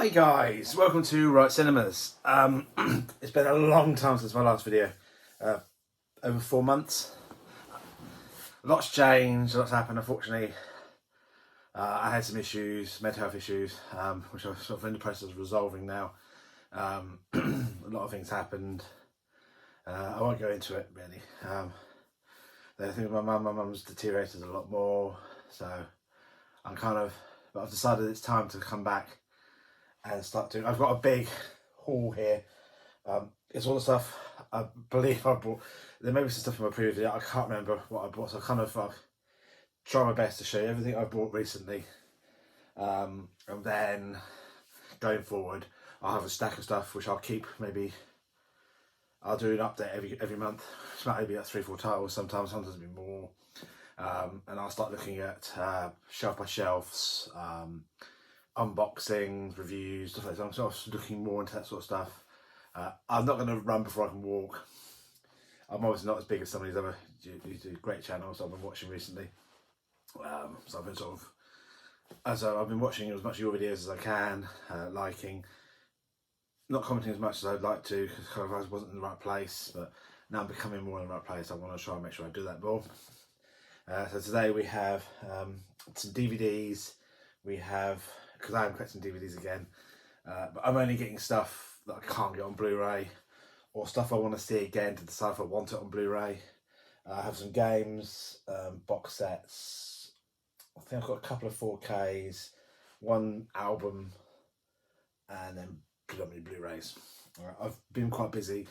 Hi guys, welcome to Right Cinemas. It's been a long time since my last video, over 4 months. Lots changed, lots happened. Unfortunately, I had some issues, mental health issues, which I'm sort of in the process of resolving now. A lot of things happened. I won't go into it really. I think my mum's deteriorated a lot more, so but I've decided it's time to come back and start doing. I've got a big haul here. It's all the stuff I believe I bought. There may be some stuff in my previous video. I can't remember what I bought, so I try my best to show you everything I've bought recently. And then going forward, I'll have a stack of stuff which I'll keep. Maybe I'll do an update every month. It's maybe like 3-4 titles. Sometimes it'll be more. And I'll start looking at shelf by shelves. Unboxings, reviews, stuff like that. I'm sort of looking more into that sort of stuff. I'm not going to run before I can walk. I'm obviously not as big as some of these other great channels I've been watching recently. So I've been I've been watching as much of your videos as I can, liking, not commenting as much as I'd like to because I wasn't in the right place. But now I'm becoming more in the right place. I want to try and make sure I do that more. So today we have some DVDs. We have, because I am collecting DVDs again, but I'm only getting stuff that I can't get on Blu-ray, or stuff I want to see again to decide if I want it on Blu-ray. I have some games, box sets. I think I've got a couple of 4Ks, one album, and then predominantly Blu-rays. I've been quite busy.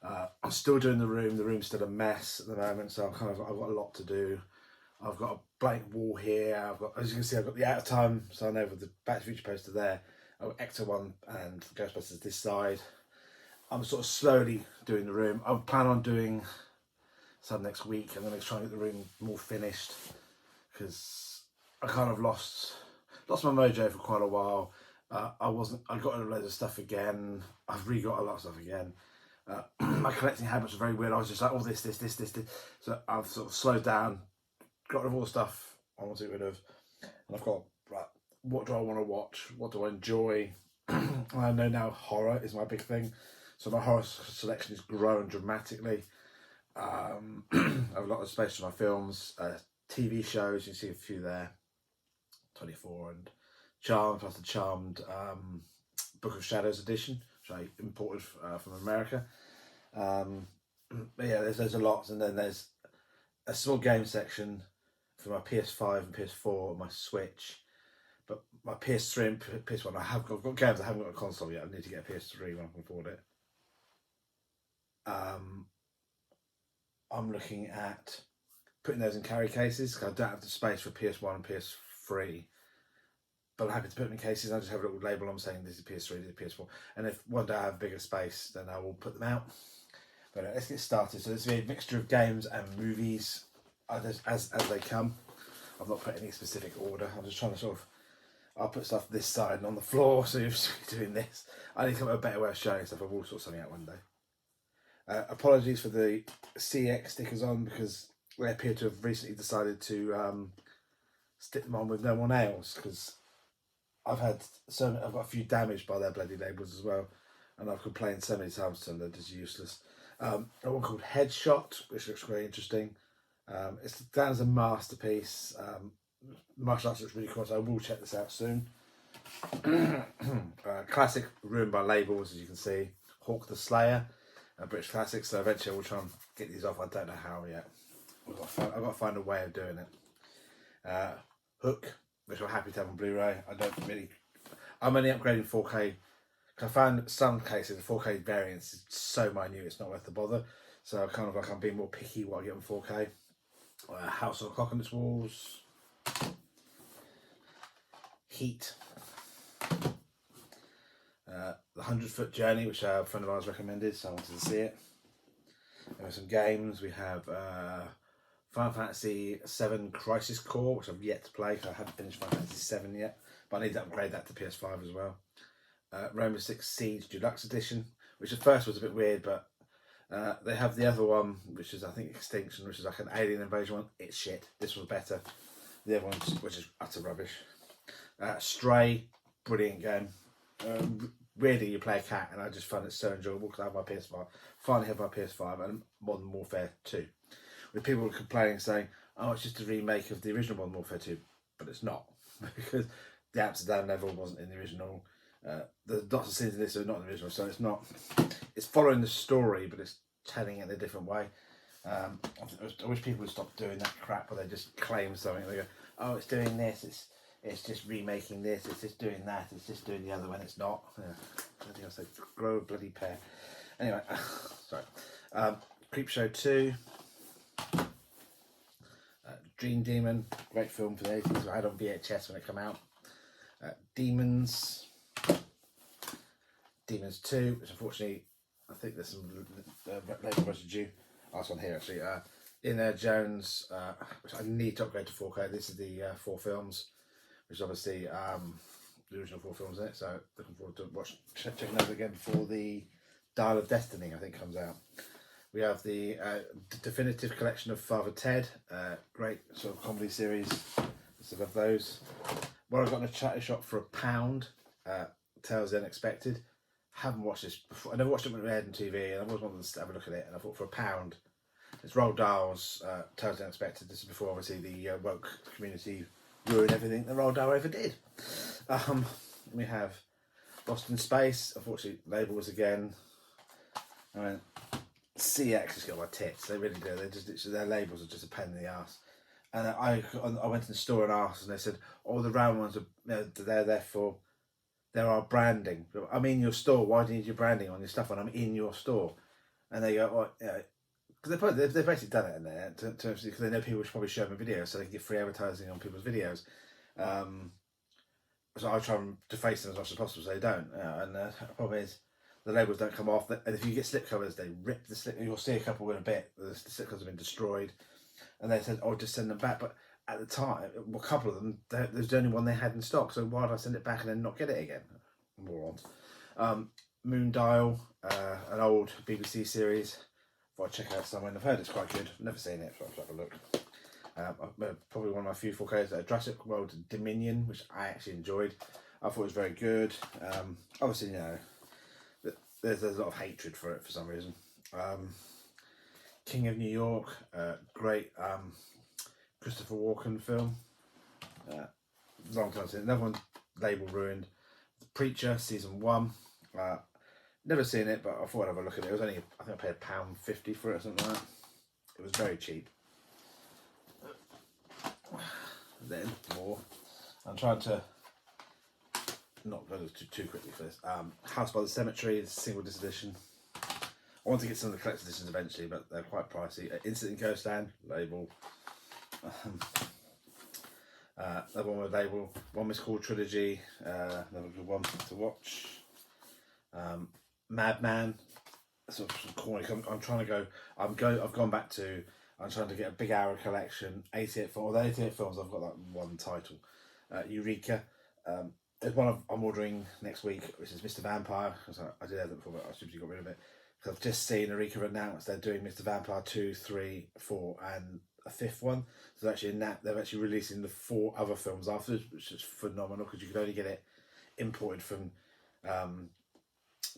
I'm still doing the room. The room's still a mess at the moment, so I've got a lot to do. I've got a blank wall here. I've got, as you can see, I've got the Out of Time sign over the Back to the Future poster there. I've got Ecto 1 and Ghostbusters this side. I'm sort of slowly doing the room. I plan on doing some next week. I'm going to try and get the room more finished because I kind of lost my mojo for quite a while. I got a load of stuff again. I've re-got a lot of stuff again. My collecting habits are very weird. I was just like, oh, this. So I've sort of slowed down, got rid of all the stuff I want to get rid of, and I've got, right, what do I want to watch? What do I enjoy? I know now horror is my big thing, so my horror selection is growing dramatically. I have a lot of space for my films, TV shows. You see a few there, 24 and Charmed, plus the Charmed Book of Shadows edition, which I imported from America. But yeah, there's a lot, and then there's a small game section for my PS5 and PS4 and my Switch. But my PS3 and PS1, I've got games. I haven't got a console yet. I need to get a PS3 when I can afford it. I'm looking at putting those in carry cases because I don't have the space for PS1 and PS3. But I'm happy to put them in cases. I just have a little label on saying this is PS3, this is PS4. And if one day I have bigger space, then I will put them out. But let's get started. So this will be a mixture of games and movies as they come. I've not put any specific order. I'm just trying to I'll put stuff this side and on the floor, so you're doing this. I need to come up with a better way of showing stuff. I will sort something out one day. Apologies for the CX stickers on because they appear to have recently decided to stick them on with no more nails because I've got a few damaged by their bloody labels as well, and I've complained so many times to them they're just useless. One called Headshot, which looks very interesting. It's down as a masterpiece. Martial arts looks really cool, so I will check this out soon. Classic ruined by labels, as you can see. Hawk the Slayer, a British classic. So eventually we'll try and get these off. I don't know how yet. I've got to find a way of doing it. Hook, which I'm happy to have on Blu-ray. I'm only upgrading 4K. I found some cases the 4K variance is so minute it's not worth the bother. So I'm being more picky what I get on 4K. House of Clock on its Walls. Heat. The 100-Foot Journey, which a friend of ours recommended, so I wanted to see it. There are some games. We have Final Fantasy VII Crisis Core, which I've yet to play because I haven't finished Final Fantasy VII yet, but I need to upgrade that to PS5 as well. Rainbow Six Siege Deluxe Edition, which at first was a bit weird, but they have the other one, which is I think Extinction, which is like an alien invasion one. It's shit. This was better. The other one, which is utter rubbish. Stray, brilliant game. Really, you play a cat, and I just find it so enjoyable because I have my PS5. Finally have my PS5 and Modern Warfare 2. With people complaining, saying, "Oh, it's just a remake of the original Modern Warfare 2," but it's not because the Amsterdam level wasn't in the original. The lots of scenes in this are not in the original, so it's not. It's following the story, but it's telling it in a different way. I wish people would stop doing that crap where they just claim something. They go, "Oh, it's doing this. It's just remaking this. It's just doing that. It's just doing the other when it's not." Yeah. Bloody hell, so grow a bloody pair. Anyway, sorry. Creepshow 2. Dream Demon, great film for the 80s. I had on VHS when it came out. Demons 2, which unfortunately I think there's some labour residue. Oh, it's on here actually. Indiana Jones, which I need to upgrade to 4K. This is the 4 films, which is obviously the original 4 films in it. So looking forward to checking those again before the Dial of Destiny, I think, comes out. We have the definitive collection of Father Ted, great sort of comedy series. So of those. What I got in a charity shop for £1, Tales of the Unexpected. Haven't watched this before. I never watched it when it aired on TV, and I always wanted to have a look at it. And I thought for £1, it's Roald Dahl's Tales of the Unexpected. This is before obviously the woke community ruined everything that Roald Dahl ever did. We have Lost in Space. Unfortunately, labels again. I mean, CX has got my tits. They really do. They just their labels are just a pain in the ass. And I went to the store and asked, and they said, "Oh, the round ones are they're there for our branding." I'm in your store. Why do you need your branding on your stuff when I'm in your store? And they go, "Oh, yeah," because they've basically done it in there because they know people should probably show them a video so they can get free advertising on people's videos. So I try and deface them as much as possible so they don't. And the problem is, the labels don't come off, and if you get slip covers, they rip the slip. You'll see a couple in a bit. The slip covers have been destroyed, and they said, "Oh, just send them back." But at the time, a couple of them, there's the only one they had in stock. So why did I send it back and then not get it again? Morons. Moondial, an old BBC series. Thought I'd check out somewhere. I've heard it's quite good. I've never seen it, so I'll have a look. Probably one of my few 4Ks. Jurassic World Dominion, which I actually enjoyed. I thought it was very good. Obviously, there's a lot of hatred for it for some reason. King of New York, great Christopher Walken film. Long time since. Another one, label ruined. The Preacher, season 1. Never seen it, but I thought I'd have a look at it. It was only, I think I paid £1.50 for it or something like that. It was very cheap. Then more. I'm trying to not go too quickly for this. House by the Cemetery, single disc edition. I want to get some of the collector's editions eventually, but they're quite pricey. Incident in Ghostland, label. Another one with label. One Miss Called Trilogy, another good one to watch. Madman, sort of corny. I'm trying to go. I've gone back to. I'm trying to get a big hour collection. 88 films. Although 88 films, I've got that one title. Eureka. There's one I'm ordering next week, which is Mr. Vampire. I did have it before, but I stupidly got rid of it. Because I've just seen Eureka announced they're doing Mr. Vampire 2, 3, 4, and a 5th one. So actually, they're actually releasing the 4 other films afterwards, which is phenomenal because you could only get it imported from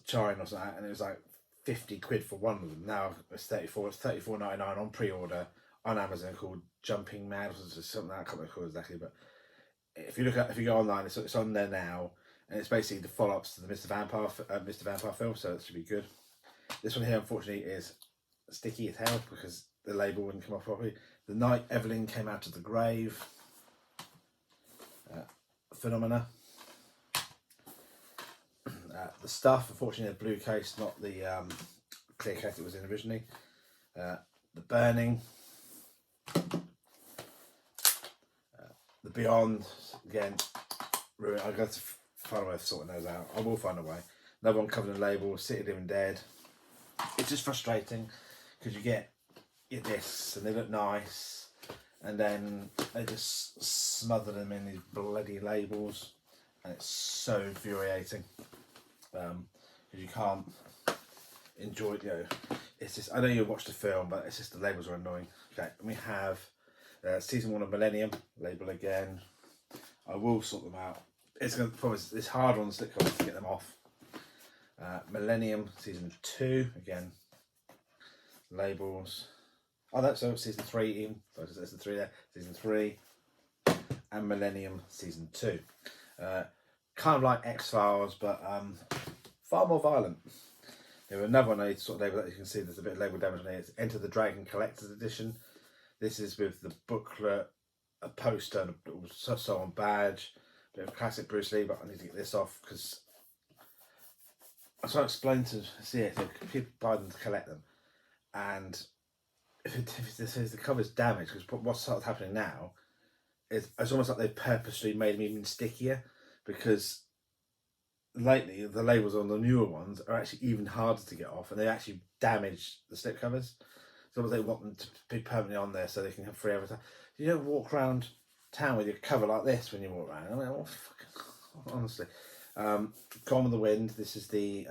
China or something, and it was like 50 quid for one of them. Now it's 34. It's 34.99 on pre-order on Amazon called Jumping Mad or something. I can't recall exactly, but if you go online, it's on there now, and it's basically the follow-ups to the Mr. Vampire film, so it should be good. This one here, unfortunately, is sticky as hell because the label wouldn't come off properly. The Night Evelyn Came Out of the Grave. Phenomena. The Stuff, unfortunately, the blue case, not the clear case it was in originally. The Burning. The Beyond, again, ruined. I've got to find a way of sorting those out. I will find a way. Another one covered in label, City Living Dead. It's just frustrating because you get this and they look nice and then they just smother them in these bloody labels and it's so infuriating because you can't enjoy it. It's just, I know you watch the film, but it's just the labels are annoying. Okay, and we have season 1 of Millennium, label again. I will sort them out. it's hard on the slipcovers to get them off. Millennium Season 2 again. Labels. Oh, that's Season 3 even. So there's the 3 there. Season 3 and Millennium Season 2. Kind of like X-Files, but far more violent. There were another one I sort of label that you can see there's a bit of label damage on it. It's Enter the Dragon Collector's Edition. This is with the booklet, a poster, and a so-on badge. A bit of classic Bruce Lee, but I need to get this off because I was trying to explain to people buy them to collect them. And if the cover's damaged, because what's sort of happening now is it's almost like they've purposely made them even stickier, because lately the labels on the newer ones are actually even harder to get off, and they actually damage the slip covers. So they want them to be permanently on there so they can have free advertising. You don't walk around town with your cover like this when you walk around. I mean, honestly. Gone with the Wind. This is the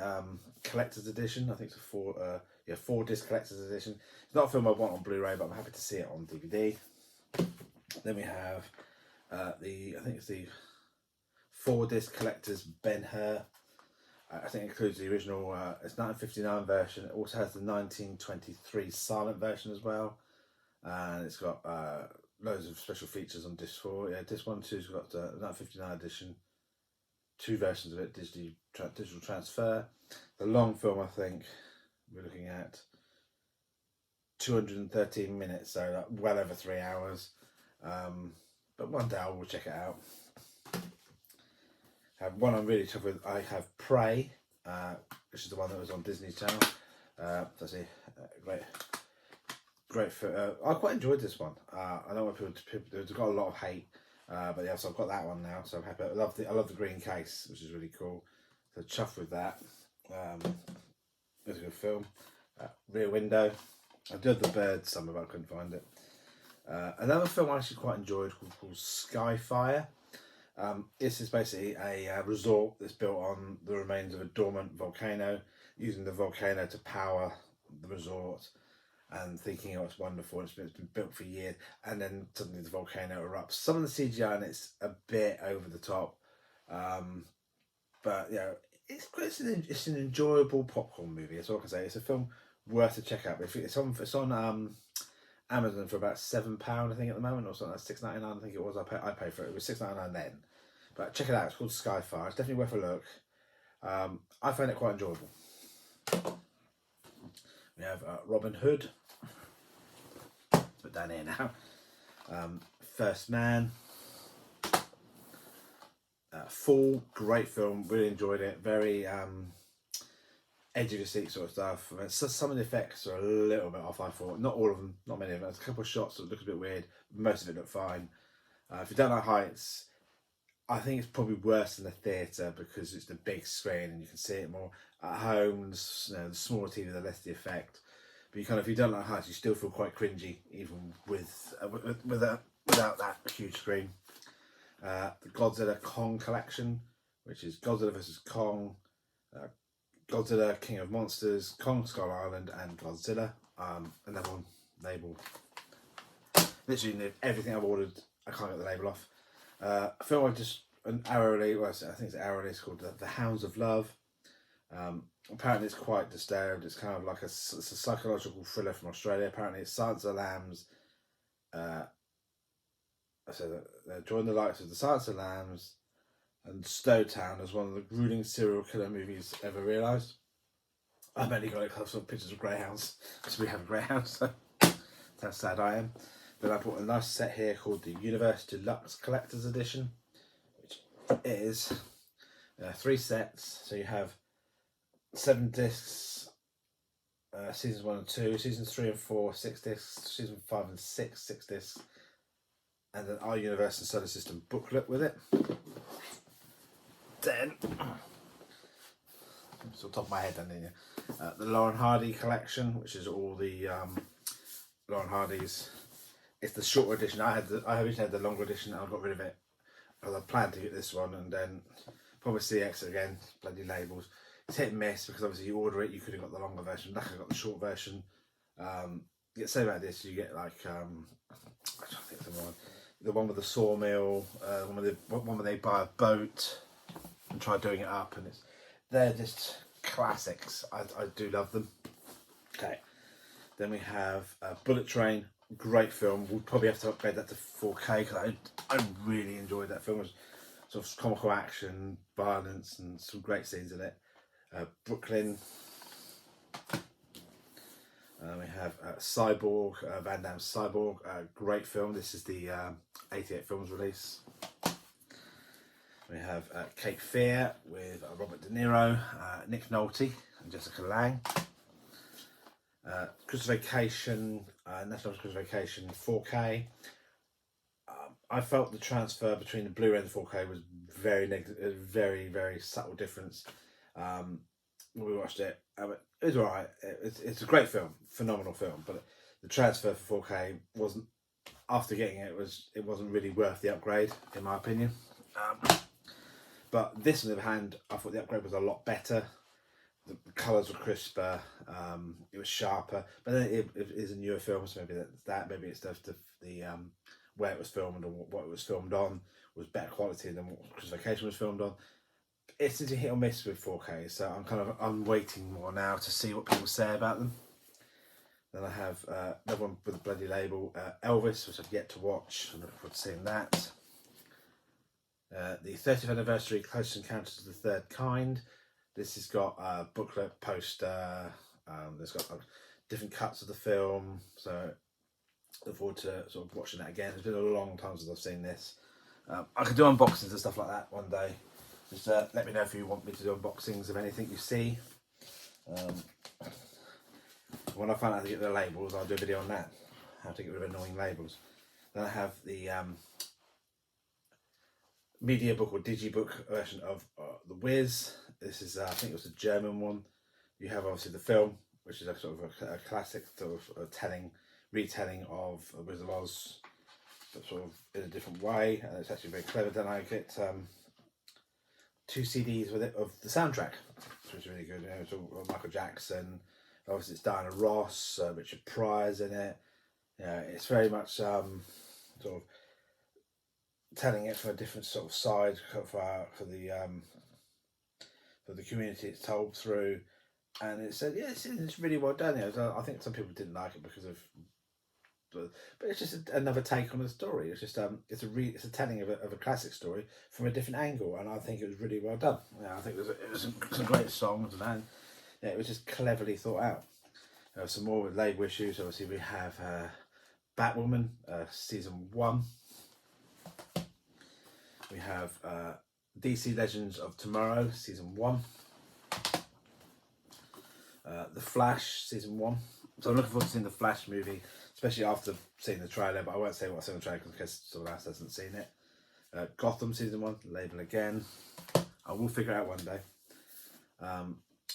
collector's edition. I think it's a 4-disc collector's edition. It's not a film I want on Blu-ray, but I'm happy to see it on DVD. Then we have I think it's the 4-disc collector's Ben-Hur. I think it includes the original, it's 1959 version. It also has the 1923 silent version as well. And it's got loads of special features on disc 4. Yeah, disc 1 and 2's got the 1959 edition. 2 versions of it, digital transfer. The long film, I think, we're looking at 213 minutes, so like well over 3 hours. But one day I will check it out. One I'm really tough with, I have Prey, which is the one that was on Disney Channel. That's a great film. I quite enjoyed this one. I know people it's got a lot of hate, but yeah, so I've got that one now, so I'm happy. I love the green case, which is really cool. So chuffed with that. It's a good film. Rear Window. I did The Bird somewhere, but I couldn't find it. Another film I actually quite enjoyed called Skyfire. This is basically a resort that's built on the remains of a dormant volcano, using the volcano to power the resort, and thinking, oh, it's wonderful, it's been built for years, and then suddenly the volcano erupts. Some of the CGI in it's a bit over the top, but you know, it's an enjoyable popcorn movie. That's all I can say. It's a film worth a check out. It's on Amazon for about £7, I think, at the moment, or something like $6.99. I think it was. I paid for it. It was $6.99 then, but check it out. It's called Skyfire. It's definitely worth a look. I found it quite enjoyable. We have Robin Hood. Put down here now. First Man. Fall, great film. Really enjoyed it. Very edge of your seat sort of stuff. I mean, some of the effects are a little bit off, I thought. Not all of them, not many of them. There's a couple of shots that look a bit weird. Most of it looked fine. If you don't like heights, I think it's probably worse in the theatre because it's the big screen and you can see it more. At home, the smaller TV, the less the effect. But if you don't like heights, you still feel quite cringy, even without that huge screen. The Godzilla Kong collection, which is Godzilla vs Kong, Godzilla King of Monsters, Kong Skull Island, and Godzilla. Another one label. Literally everything I've ordered, I can't get the label off. A film I think it's hourly. It's called The Hounds of Love. Apparently it's quite disturbed. It's kind of like it's a psychological thriller from Australia. Apparently it's Silence of the Lambs. So they join the likes of the Silence of the Lambs and Stowtown as one of the grueling serial killer movies ever realised. I've only got some pictures of greyhounds because we have greyhounds, so that's how sad I am. But I bought a nice set here called the Universe Deluxe Collector's Edition, which is 3 sets. So you have 7 discs, seasons 1 and 2, seasons 3 and 4, 6 discs, season 5 and 6 discs, and then our Universe and Solar System booklet with it. Then, it's on top of my head, the Lauren Hardy collection, which is all the Lauren Hardy's. It's the shorter edition. I originally had the longer edition and I got rid of it. Because I planned to get this one and then probably CX again, bloody labels. It's hit and miss because obviously you order it, you could have got the longer version. Luckily I got the short version. You get same about this, you get like I don't think it's the one. the one with the sawmill, one where they buy a boat and try doing it up, and they're just classics. I do love them. Okay, then we have Bullet Train, great film. We'll probably have to upgrade that to 4K because I really enjoyed that film. It was sort of comical action, violence, and some great scenes in it. Brooklyn. We have Cyborg, Van Damme's Cyborg, great film. This is the 88 Films release. We have Cape Fear with Robert De Niro, Nick Nolte and Jessica Lange. Christmas Vacation, National Christmas Vacation 4K. I felt the transfer between the Blu-ray and the 4K was very negative, very subtle difference. We watched it, it was alright. It's a great film, phenomenal film, but the transfer for 4K wasn't. After getting it, it wasn't really worth the upgrade, in my opinion. But this, on the other hand, I thought the upgrade was a lot better. The colours were crisper, it was sharper. But then it is a newer film, so maybe maybe it's the where it was filmed or what it was filmed on was better quality than what Christmas Vacation was filmed on. It's a hit or miss with 4K, so I'm waiting more now to see what people say about them. Then I have another one with a bloody label, Elvis, which I've yet to watch. I'm looking forward to seeing that. The 30th anniversary Close Encounters of the Third Kind. This has got a booklet, poster. There's got different cuts of the film, so look forward to sort of watching that again. It's been a long time since I've seen this. I could do unboxings and stuff like that one day. Just let me know if you want me to do unboxings of anything you see. When I find out how to get the labels, I'll do a video on that. How to get rid of annoying labels. Then I have the media book or digibook version of The Wiz. This is, I think it was a German one. You have obviously the film, which is a sort of a classic sort of retelling of Wizard of Oz, but sort of in a different way, and it's actually very clever. Then I get 2 CDs with it of the soundtrack, which is really good. You know, it's all Michael Jackson. Obviously, it's Diana Ross, Richard Pryor's in it. Yeah, it's very much sort of telling it from a different sort of side for the community it's told through, and it's really well done. You know, I think some people didn't like it because of, but it's just another take on the story. It's just it's a telling of a classic story from a different angle, and I think it was really well done. Yeah, I think it was some great songs, and yeah, it was just cleverly thought out. Some more with label issues. Obviously, we have Batwoman season 1. We have DC Legends of Tomorrow season 1. The Flash season 1. So I'm looking forward to seeing the Flash movie, especially after seeing the trailer. But I won't say what I saw in the trailer in case someone else hasn't seen it. Gotham season 1, label again. I will figure it out one day.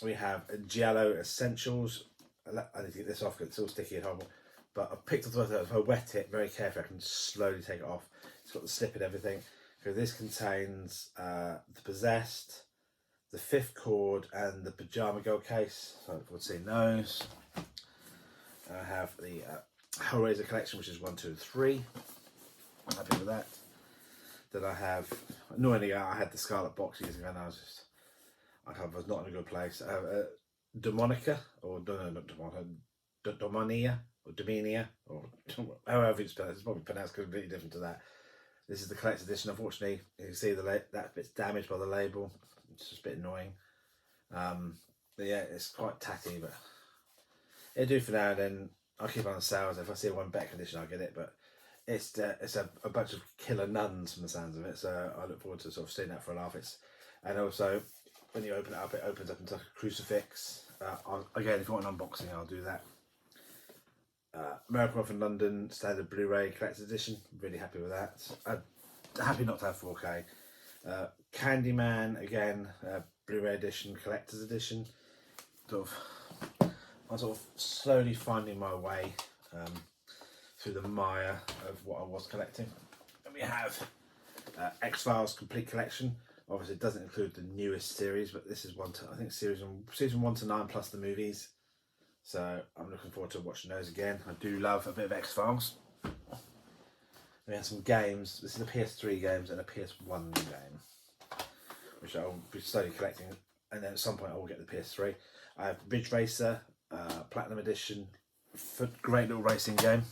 We have Giallo Essentials. I need to get this off because it's all sticky and horrible. But I picked up the if I wet it very carefully, I can slowly take it off. It's got the slip and everything. So this contains The Possessed, The Fifth Chord, and the Pajama Girl case. So I look forward to seeing those. I have the Hellraiser collection, which is 1, 2, and 3. I'm happy with that. Then I have, annoyingly, I had the Scarlet Box years ago, and I was not in a good place. I have Demonica, or no, not Demonica, Domonia, or Dominia, or however it's pronounced. It's probably pronounced completely different to that. This is the collector's edition. Unfortunately, you can see that bit's damaged by the label. It's just a bit annoying. But yeah, it's quite tatty, but it'll do for now. And then I'll keep it on sales. If I see one better condition, I'll get it. But it's a bunch of killer nuns from the sounds of it. So I look forward to sort of seeing that for a laugh. And also when you open it up into like a crucifix. Again, if you want an unboxing, I'll do that. American Werewolf in London standard Blu-ray collector's edition. Really happy with that. I'm happy not to have 4K. Candyman again, Blu-ray edition, collector's edition. I'm sort of slowly finding my way through the mire of what I was collecting. And we have X-Files Complete Collection. Obviously, it doesn't include the newest series, but this is I think season 1 to 9 plus the movies. So I'm looking forward to watching those again. I do love a bit of X-Files. We have some games. This is a PS3 games and a PS1 game, which I'll be slowly collecting, and then at some point I will get the PS3. I have Ridge Racer, Platinum Edition, great little racing game.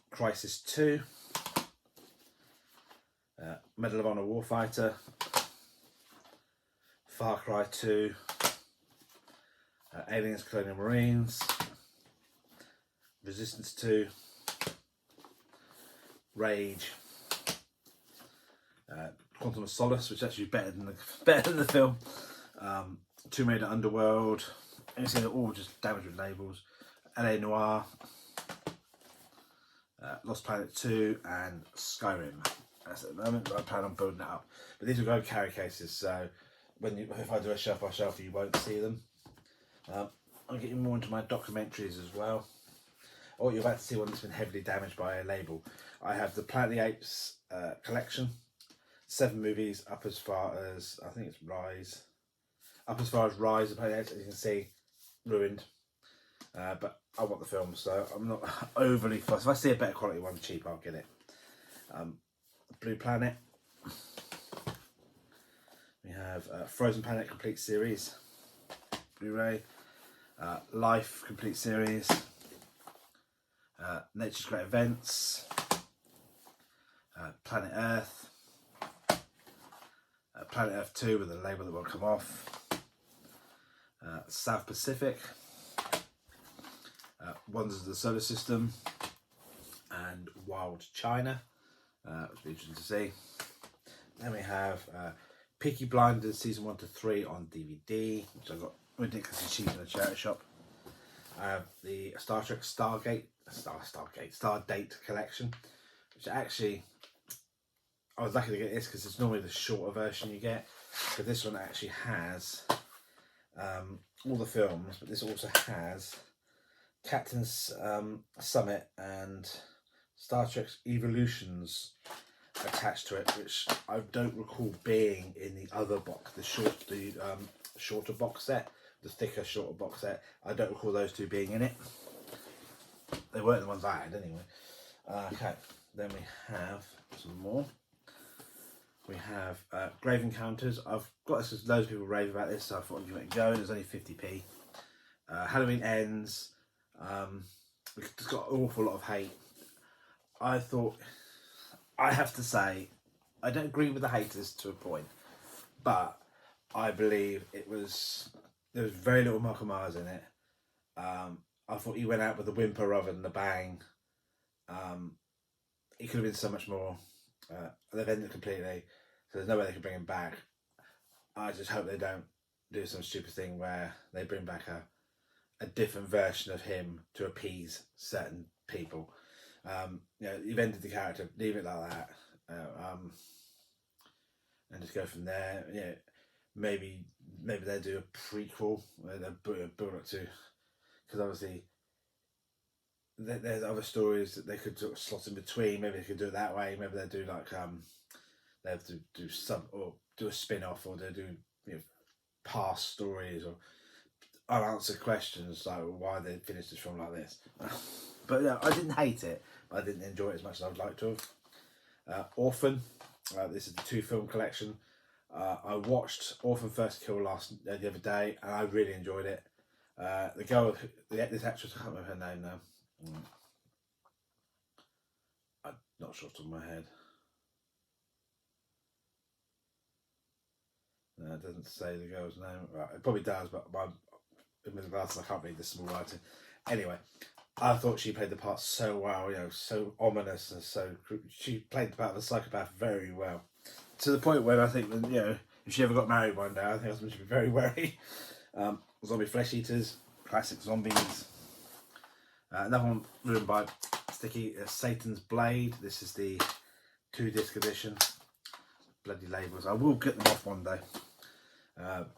Crisis 2, Medal of Honor Warfighter, Far Cry 2, Aliens Colonial Marines, Resistance 2, Rage, Quantum of Solace, which is actually better than the film, Tomb Raider Underworld, and you see they're all just damaged with labels, LA Noire, Lost Planet 2 and Skyrim. That's at the moment, but I plan on building that up. But these will go carry cases, so if I do a shelf by shelf, you won't see them. I'm getting more into my documentaries as well. Or you're about to see one that's been heavily damaged by a label. I have the Planet of the Apes collection, 7 movies up as far as, I think it's Rise. Up as far as Rise of the Planet of the Apes, as you can see, ruined. But I want the film, so I'm not overly fussed. If I see a better quality one cheap, I'll get it. Blue Planet. We have Frozen Planet Complete Series, Blu-ray. Life Complete Series. Nature's Great Events. Planet Earth. Planet Earth 2 with a label that won't come off. South Pacific. Wonders of the Solar System. And Wild China, which will be interesting to see. Then we have Peaky Blinders Season 1 to 3 on DVD, which I got ridiculously cheap in a charity shop. I have the Star Trek Stardate collection, which actually, I was lucky to get this because it's normally the shorter version you get, but this one actually has all the films, but this also has Captain's Summit and Star Trek Evolutions attached to it, which I don't recall being in the other box, the shorter box set, the thicker, shorter box set. I don't recall those two being in it. They weren't the ones I had anyway. Okay, then we have some more. We have Grave Encounters. I've got this because loads of people rave about this, so I thought I'd give it a go. There's only 50p. Halloween Ends. It's got an awful lot of hate. I thought, I have to say, I don't agree with the haters to a point, but I believe there was very little Michael Myers in it. I thought he went out with a whimper rather than a bang. He could have been so much more. They've ended it completely, so there's no way they can bring him back. I just hope they don't do some stupid thing where they bring back a different version of him to appease certain people. You've ended the character, leave it like that, and just go from there. Maybe they do a prequel where they build up to, because obviously there's other stories that they could sort of slot in between. Maybe they could do it that way. Maybe they do like they have to do some, or do a spin-off, or they do past stories or unanswered questions like why they finished this film like this. But yeah, I didn't hate it, but I didn't enjoy it as much as I would like to have. Orphan. This is the 2-film collection. I watched Orphan First Kill the other day, and I really enjoyed it. The girl, this actress, I can't remember her name now. I'm not sure off the top of my head. No, it doesn't say the girl's name. Right, it probably does, but with the glasses I can't read the small writing. Anyway, I thought she played the part so well, so ominous, and she played the part of a psychopath very well. To the point where I think that, if she ever got married one day, I think husband should be very wary. Zombie Flesh Eaters, classic zombies. Another one written by Sticky, Satan's Blade. This is the 2-disc edition. Bloody labels. I will get them off one day.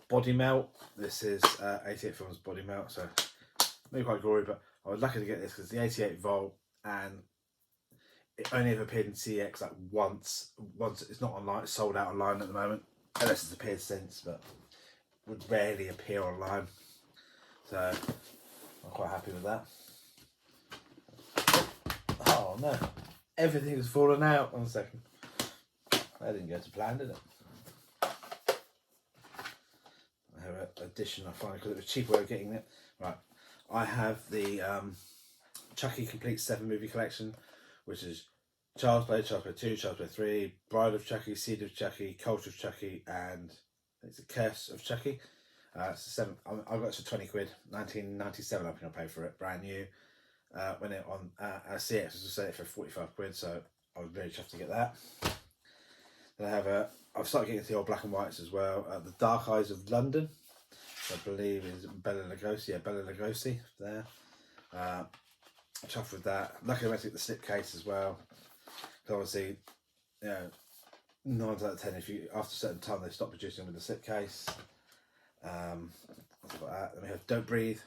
Body Melt. This is 88 Films Body Melt, so maybe quite gory, but I was lucky to get this because the 88 volt, and it only ever appeared in CX like once. It's not online, it's sold out online at the moment, unless it's appeared since, but would rarely appear online. So I'm quite happy with that. Oh no, Everything's fallen out. 1 second. That didn't go to plan, did it? I have an addition I find because it was a cheaper way of getting it. Right. I have the Chucky Complete 7 movie collection, which is Child's Play 2, Child's Play 3, Bride of Chucky, Seed of Chucky, Cult of Chucky, and it's a Curse of Chucky. It's a 7. I got it for 20 quid, 1997. I think I paid for it, brand new. When it on CX was selling it for 45 quid, so I was really chuffed to get that. Then I have I've started getting the old black and whites as well. The Dark Eyes of London, which I believe is Bela Lugosi. Yeah, Bela Lugosi there. Chuffed with that. Luckily, I went to get the slipcase as well. Because obviously, you know, 9 out of 10, if you after a certain time they stop producing with the slipcase. What's got that? Then we have Don't Breathe,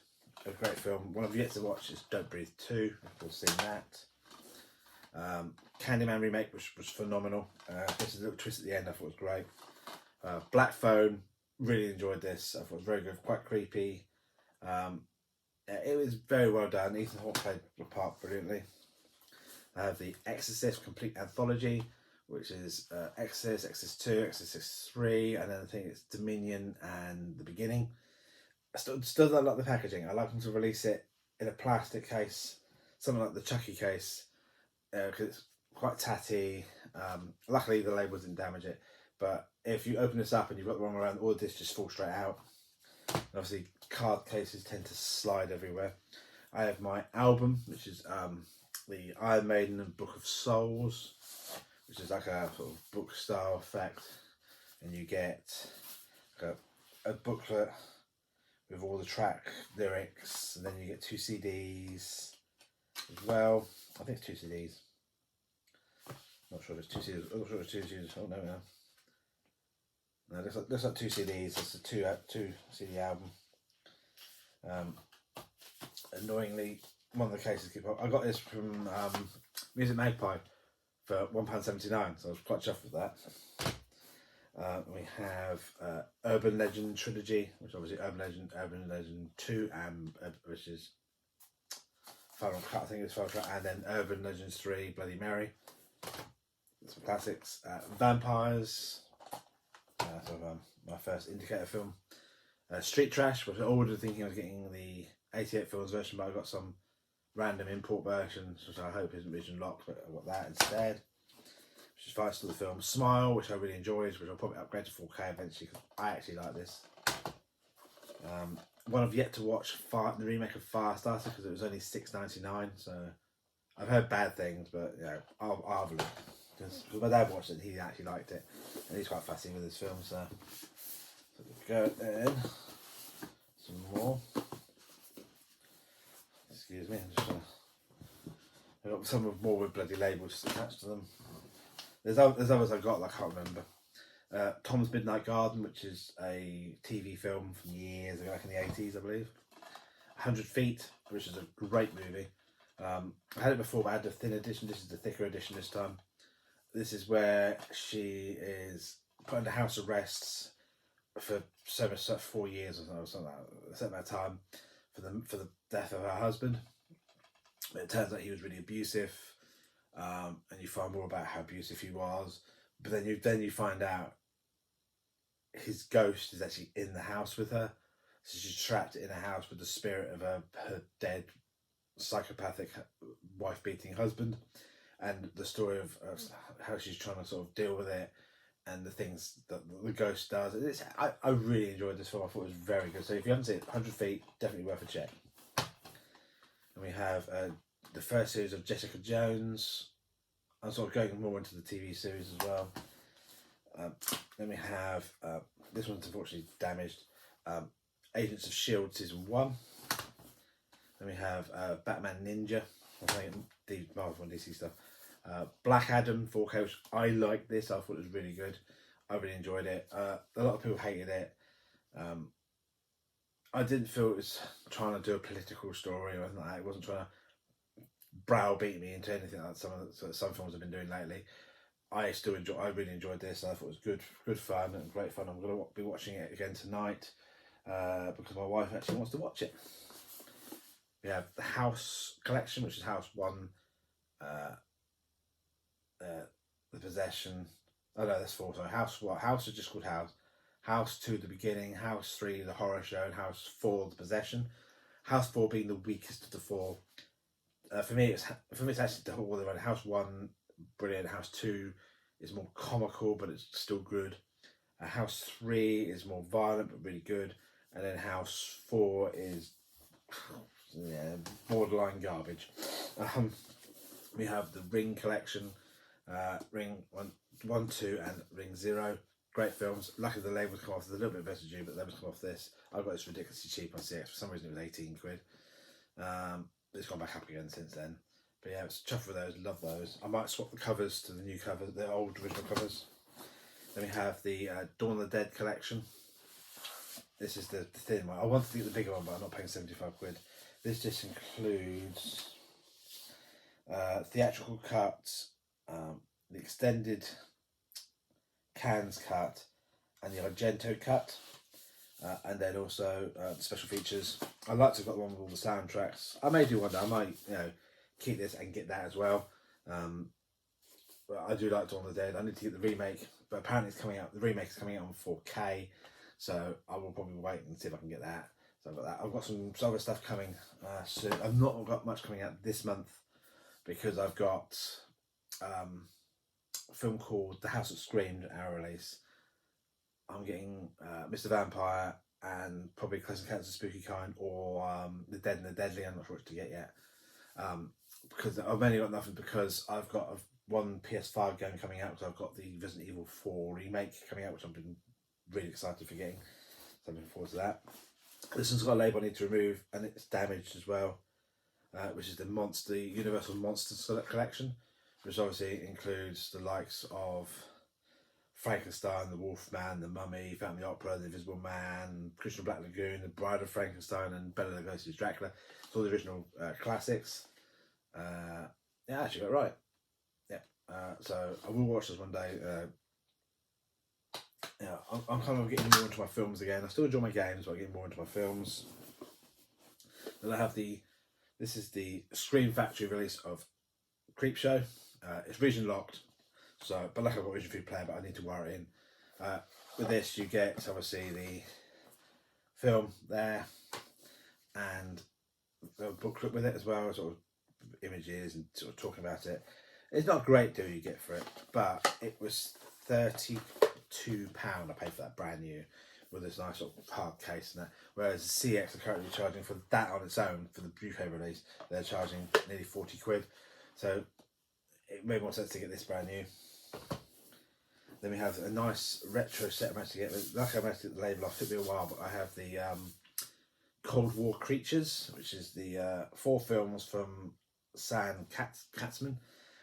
a great film. One I've yet to watch is Don't Breathe 2. I've all seen that. Candyman remake, which was phenomenal. There's a little twist at the end I thought was great. Black Phone, really enjoyed this. I thought it was very good, quite creepy. It was very well done. Ethan Hawke played the part brilliantly. I have The Exorcist Complete Anthology, which is Exorcist, Exorcist 2, Exorcist 3, and then I think it's Dominion and The Beginning. I still don't like the packaging. I like them to release it in a plastic case, something like the Chucky case, because it's quite tatty. Luckily the label didn't damage it, but if you open this up and you've got the wrong around, all of this just falls straight out. And obviously card cases tend to slide everywhere. I have my album, which is the Iron Maiden and Book of Souls, which is like a sort of book style effect, and you get like a booklet with all the track lyrics, and then you get 2 CDs as well. I think it's 2 CDs. Not sure if it's 2 CDs. I'm not sure it's 2 CDs. Oh no, no. No, it looks like 2 CDs. It's a 2 CD album. Annoyingly, one of the cases keep up. I got this from Music Magpie for £1.79, so I was quite chuffed with that. We have Urban Legend Trilogy, which obviously Urban Legend 2, which is Final Cut, I think it's Final Cut, and then Urban Legends 3, Bloody Mary. Some classics. Vampires, my first Indicator film. Street Trash, which I ordered thinking I was getting the 88 films version, but I got some random import versions, which I hope isn't region locked, but I got that instead. Which is vital to the film. Smile, which I really enjoyed, which I'll probably upgrade to 4K eventually because I actually like this. One I've yet to watch, the remake of Firestarter, because it was only $6.99, so I've heard bad things, but you know, I'll have a look. Because my dad watched it and he actually liked it, and he's quite fussy with his film, so go then. Some more. Excuse me, I've got some more with bloody labels attached to them. There's others I got that I can't remember. Tom's Midnight Garden, which is a TV film from years ago, back in the 80s, I believe. 100 Feet, which is a great movie. I had it before, but I had the thin edition. This is the thicker edition this time. This is where she is put under house arrests for 4 years or something like that, a certain amount of time for the death of her husband. But it turns out he was really abusive, and you find more about how abusive he was. But then you find out his ghost is actually in the house with her, so she's trapped in a house with the spirit of her dead psychopathic wife-beating husband, and the story of how she's trying to sort of deal with it and the things that the ghost does. I really enjoyed this film. I thought it was very good. So if you haven't seen it, 100 Feet, definitely worth a check. And we have the first series of Jessica Jones. I'm sort of going more into the TV series as well. Then we have, this one's unfortunately damaged, Agents of S.H.I.E.L.D. Season 1. Then we have Batman Ninja, Marvel and DC stuff. Black Adam 4K, which I liked this. I thought it was really good. I really enjoyed it. A lot of people hated it. I didn't feel it was trying to do a political story or anything like that. It wasn't trying to browbeat me into anything like some films have been doing lately. I really enjoyed this. I thought it was good fun and great fun. I'm going to be watching it again tonight because my wife actually wants to watch it. We have the House collection, which is House 1, The Possession. Oh no, that's 4. Sorry, House is just called House. House 2, The Beginning. House 3, The Horror Show, and House 4, The Possession. House 4 being the weakest of the 4. For me, it's actually the whole other. House 1, brilliant. House 2 is more comical, but it's still good. House 3 is more violent, but really good. And then House 4 is borderline garbage. We have the Ring collection, Ring 1, 2, and Ring 0. Great films. Luckily the labels come off. There's a little bit of residue, but the labels come off this. I got this ridiculously cheap on CX. For some reason it was 18 quid. It's gone back up again since then. But yeah, it's chuffed with those. Love those. I might swap the covers to the new covers, the old original covers. Then we have the Dawn of the Dead collection. This is the thin one. I wanted to get the bigger one, but I'm not paying 75 quid. This just includes theatrical cuts, the extended Cannes cut, and the Argento cut, and then also the special features. I'd like to have got the one with all the soundtracks. I may do one day. I might, keep this and get that as well. But I do like Dawn of the Dead. I need to get the remake, but apparently it's coming out. The remake is coming out on 4K, so I will probably wait and see if I can get that. So I've got that. I've got some other stuff coming soon. I've not got much coming out this month because I've got a film called The House That Screamed, our release. I'm getting Mr. Vampire and probably Close Encounters of the Spooky Kind or The Dead and the Deadly. I'm not sure what to get yet. Because I've only got nothing because I've got one PS5 game coming out because I've got the Resident Evil 4 remake coming out, which I've been really excited for getting. So I'm looking forward to that. This one's got a label I need to remove and it's damaged as well, which is the Universal Monsters Collection, which obviously includes the likes of Frankenstein, the Wolfman, the Mummy, Phantom of the Opera, the Invisible Man, Christian Black Lagoon, the Bride of Frankenstein, and Bela Lugosi's Dracula. It's all the original classics. Yeah, I actually got it right. Yeah. So I will watch this one day. I'm kind of getting more into my films again. I still enjoy my games, but I'm getting more into my films. Then I have this is the Scream Factory release of Creepshow. It's region locked, but like I've got Vision Free Player, but I need to wire it in. With this, you get obviously the film there and the booklet with it as well, sort of images and sort of talking about it. It's not a great deal you get for it, but it was £32 I paid for that brand new with this nice sort of hard case and that. Whereas CX are currently charging for that on its own for the UK release, they're charging nearly 40 quid. So it made more sense to get this brand new. Then we have a nice retro set I managed to get. Luckily I managed to get the label off. It took me a while, but I have the Cold War Creatures, which is the 4 films from Sam Katzman,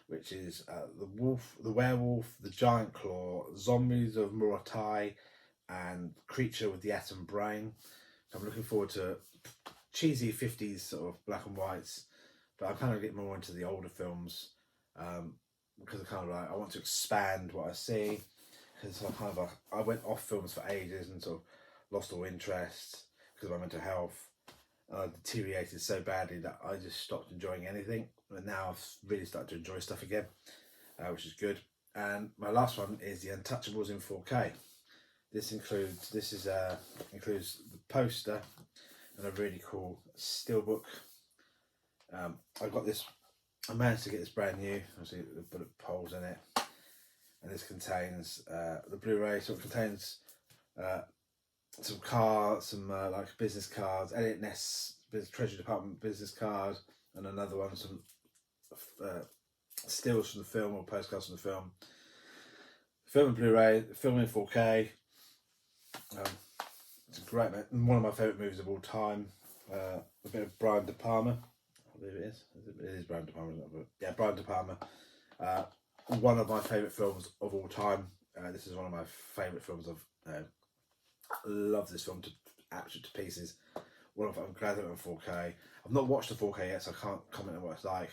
which is the Wolf, the Werewolf, the Giant Claw, Zombies of Muratai, and Creature with the Atom Brain. So I'm looking forward to cheesy 50s sort of black and whites, but I'm kind of getting more into the older films because I want to expand what I see. Because I went off films for ages and sort of lost all interest because of my mental health. Deteriorated so badly that I just stopped enjoying anything. And now I've really started to enjoy stuff again, which is good. And my last one is The Untouchables in 4K. This includes the poster and a really cool steelbook. I got this. I managed to get this brand new. Obviously, the bullet holes in it, and this contains the Blu-ray. So it contains some cards, some like business cards, Elliot Ness Treasury Department business card, and another one, some stills from the film or postcards from the film. Film and Blu-ray, film in 4K. It's a great, one of my favourite movies of all time. A bit of Brian De Palma. I believe it is. It is Brian De Palma, isn't it? But yeah, Brian De Palma. One of my favourite films of all time. This is one of my favourite films of. I love this film to pieces. I'm glad that it went 4K. I've not watched the 4K yet, so I can't comment on what it's like.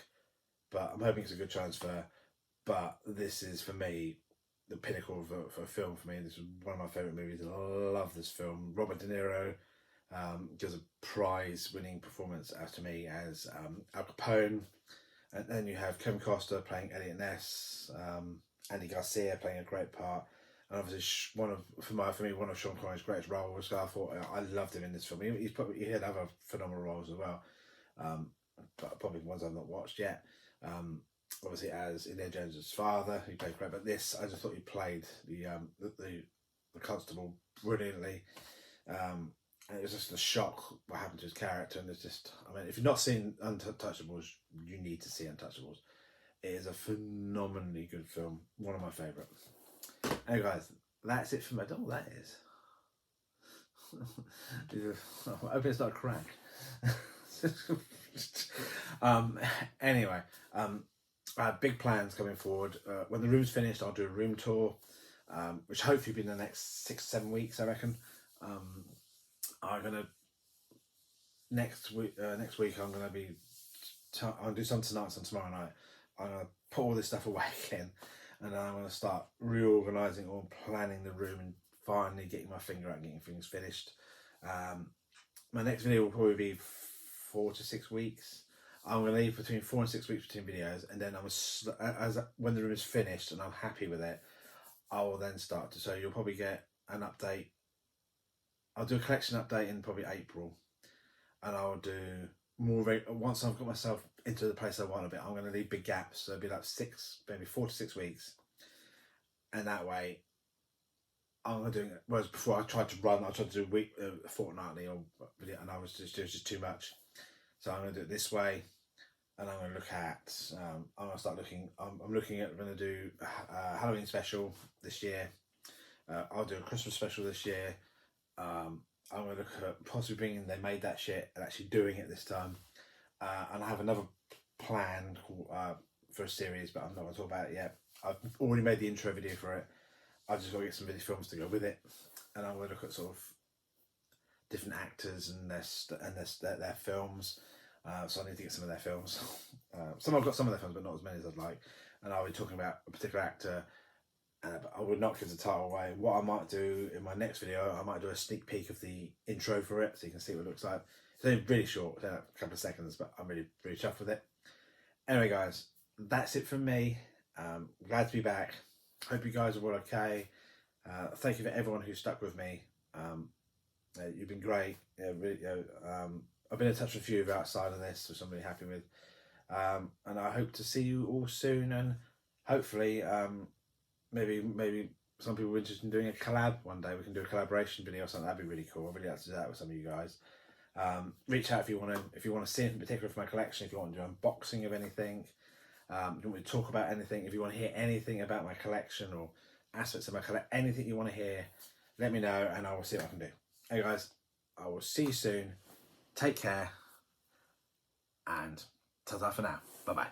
But I'm hoping it's a good transfer. But this is, for me, the pinnacle for a film for me. This is one of my favourite movies. I love this film. Robert De Niro gives a prize-winning performance out to me as Al Capone. And then you have Kevin Costner playing Elliot Ness, Andy Garcia playing a great part, and obviously one of Sean Connery's greatest roles. So I thought I loved him in this film. He had other phenomenal roles as well, but probably ones I've not watched yet. Obviously as Indiana Jones' father, he played great. But this, I just thought he played the constable brilliantly. And it was just a shock what happened to his character, and it's just, I mean, if you've not seen Untouchables, you need to see Untouchables. It is a phenomenally good film, one of my favourite. Anyway guys, that's it for me. I don't know what that is. I hope it's not a crack. Anyway, I have big plans coming forward. When the room's finished, I'll do a room tour, which hopefully will be in the next 6-7 weeks, I reckon. I'm gonna next week. I'm gonna be. I'll do some tonight, some tomorrow night. I'm gonna put all this stuff away again, and then I'm gonna start reorganising or planning the room and finally getting my finger out, and getting things finished. My next video will probably be 4 to 6 weeks. I'm gonna leave between 4 and 6 weeks between videos, and then when the room is finished and I'm happy with it, I will then start to. So you'll probably get an update. I'll do a collection update in probably April, and I'll do more once I've got myself into the place I want a bit. I'm going to leave big gaps, so it'll be like 4 to 6 weeks, and that way I'm going to do it. Whereas before I tried to do fortnightly or video, and it was just too much. So I'm going to do it this way, and I'm going to look at. I'm going to start looking. I'm looking at. I'm going to do a Halloween special this year. I'll do a Christmas special this year. I'm going to look at possibly bringing They Made That Shit and actually doing it this time. And I have another plan for a series, but I'm not going to talk about it yet. I've already made the intro video for it. I've just got to get some video films to go with it. And I'm going to look at sort of different actors and their films. So I need to get some of their films. I've got some of their films, but not as many as I'd like. And I'll be talking about a particular actor. But I would not give the title away. What I might do in my next video, I might do a sneak peek of the intro for it, so you can see what it looks like. It's only really short, a couple of seconds, but I'm really chuffed with it. Anyway, guys, that's it from me. Glad to be back. Hope you guys are all okay. Thank you for everyone who stuck with me. You've been great. Really, I've been in touch with a few of you outside of this, which I'm really happy with. And I hope to see you all soon, and hopefully. Maybe some people are interested in doing a collab one day. We can do a collaboration video or something. That'd be really cool. I'd really like to do that with some of you guys. Reach out if you want to see anything particular from my collection. If you want to do an unboxing of anything, if you want me to talk about anything, if you want to hear anything about my collection or aspects of my collection, anything you want to hear, let me know and I will see what I can do. Hey guys, I will see you soon. Take care and ta-ta for now. Bye bye.